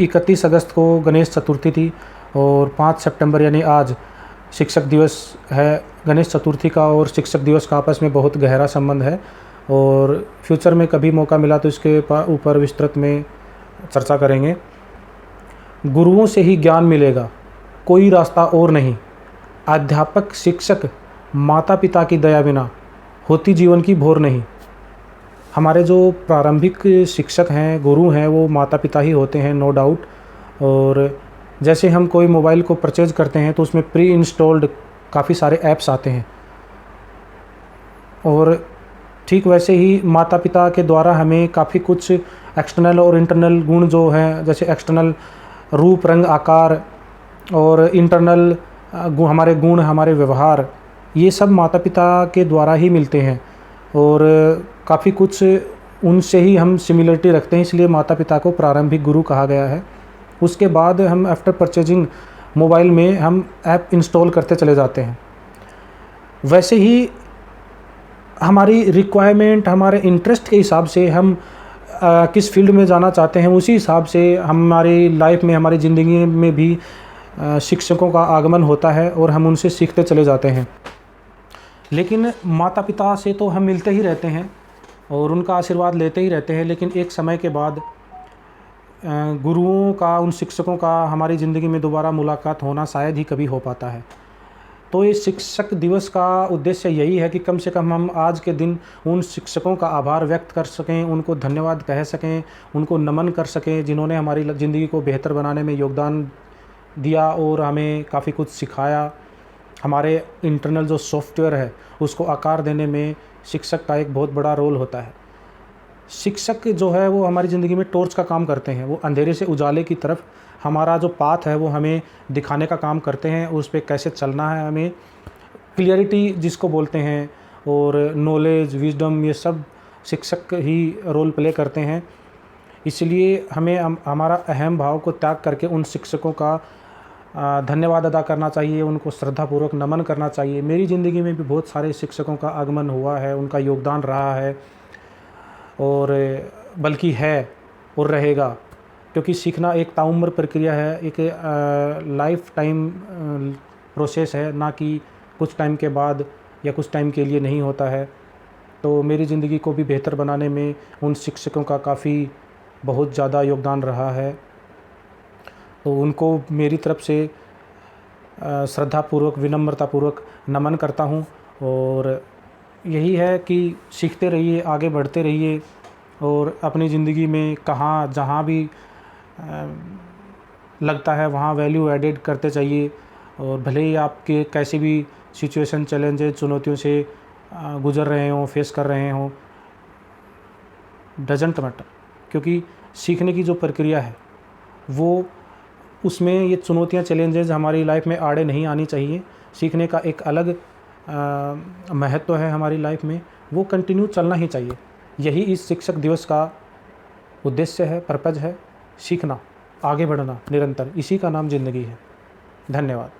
31 अगस्त को गणेश चतुर्थी थी और 5 सितंबर यानी आज शिक्षक दिवस है। गणेश चतुर्थी का और शिक्षक दिवस का आपस में बहुत गहरा संबंध है और फ्यूचर में कभी मौका मिला तो इसके ऊपर विस्तृत में चर्चा करेंगे। गुरुओं से ही ज्ञान मिलेगा, कोई रास्ता और नहीं। अध्यापक, शिक्षक, माता पिता की दया बिना होती जीवन की भोर नहीं। हमारे जो प्रारंभिक शिक्षक हैं, गुरु हैं, वो माता पिता ही होते हैं, नो डाउट। और जैसे हम कोई मोबाइल को परचेज़ करते हैं तो उसमें प्री इंस्टॉल्ड काफ़ी सारे ऐप्स आते हैं और ठीक वैसे ही माता पिता के द्वारा हमें काफ़ी कुछ एक्सटर्नल और इंटरनल गुण जो हैं, जैसे एक्सटर्नल रूप, रंग, आकार और इंटरनल हमारे गुण, हमारे व्यवहार, ये सब माता पिता के द्वारा ही मिलते हैं और काफ़ी कुछ उनसे ही हम सिमिलरिटी रखते हैं, इसलिए माता पिता को प्रारंभिक गुरु कहा गया है। उसके बाद हम आफ्टर परचेजिंग मोबाइल में हम ऐप इंस्टॉल करते चले जाते हैं। वैसे ही हमारी रिक्वायरमेंट, हमारे इंटरेस्ट के हिसाब से हम किस फील्ड में जाना चाहते हैं, उसी हिसाब से हमारी लाइफ में, हमारी ज़िंदगी में भी शिक्षकों का आगमन होता है और हम उनसे सीखते चले जाते हैं। लेकिन माता पिता से तो हम मिलते ही रहते हैं और उनका आशीर्वाद लेते ही रहते हैं, लेकिन एक समय के बाद गुरुओं का, उन शिक्षकों का हमारी ज़िंदगी में दोबारा मुलाकात होना शायद ही कभी हो पाता है। तो इस शिक्षक दिवस का उद्देश्य यही है कि कम से कम हम आज के दिन उन शिक्षकों का आभार व्यक्त कर सकें, उनको धन्यवाद कह सकें, उनको नमन कर सकें, जिन्होंने हमारी ज़िंदगी को बेहतर बनाने में योगदान दिया और हमें काफ़ी कुछ सिखाया। हमारे इंटरनल जो सॉफ्टवेयर है उसको आकार देने में शिक्षक का एक बहुत बड़ा रोल होता है। शिक्षक जो है वो हमारी ज़िंदगी में टॉर्च का काम करते हैं। वो अंधेरे से उजाले की तरफ हमारा जो पाथ है वो हमें दिखाने का काम करते हैं, उस पे कैसे चलना है, हमें क्लियरिटी जिसको बोलते हैं, और नॉलेज, विजडम, ये सब शिक्षक ही रोल प्ले करते हैं। इसलिए हमें हमारा अहम भाव को त्याग करके उन शिक्षकों का धन्यवाद अदा करना चाहिए, उनको श्रद्धापूर्वक नमन करना चाहिए। मेरी ज़िंदगी में भी बहुत सारे शिक्षकों का आगमन हुआ है, उनका योगदान रहा है और बल्कि है और रहेगा, क्योंकि सीखना एक ताउम्र प्रक्रिया है, एक लाइफ टाइम प्रोसेस है, ना कि कुछ टाइम के बाद या कुछ टाइम के लिए नहीं होता है। तो मेरी ज़िंदगी को भी बेहतर बनाने में उन शिक्षकों का काफ़ी बहुत ज़्यादा योगदान रहा है। तो उनको मेरी तरफ से श्रद्धापूर्वक, विनम्रतापूर्वक नमन करता हूँ और यही है कि सीखते रहिए, आगे बढ़ते रहिए और अपनी ज़िंदगी में जहाँ भी लगता है वहाँ वैल्यू एडेड करते चाहिए। और भले ही आपके कैसी भी सिचुएशन, चैलेंजेस, चुनौतियों से गुज़र रहे हों, फेस कर रहे हों, डजंट मैटर, क्योंकि सीखने की जो प्रक्रिया है वो, उसमें ये चुनौतियाँ, चैलेंजेस हमारी लाइफ में आड़े नहीं आनी चाहिए। सीखने का एक अलग महत्व है हमारी लाइफ में, वो कंटिन्यू चलना ही चाहिए। यही इस शिक्षक दिवस का उद्देश्य है, पर्पज़ है, सीखना, आगे बढ़ना निरंतर, इसी का नाम ज़िंदगी है। धन्यवाद।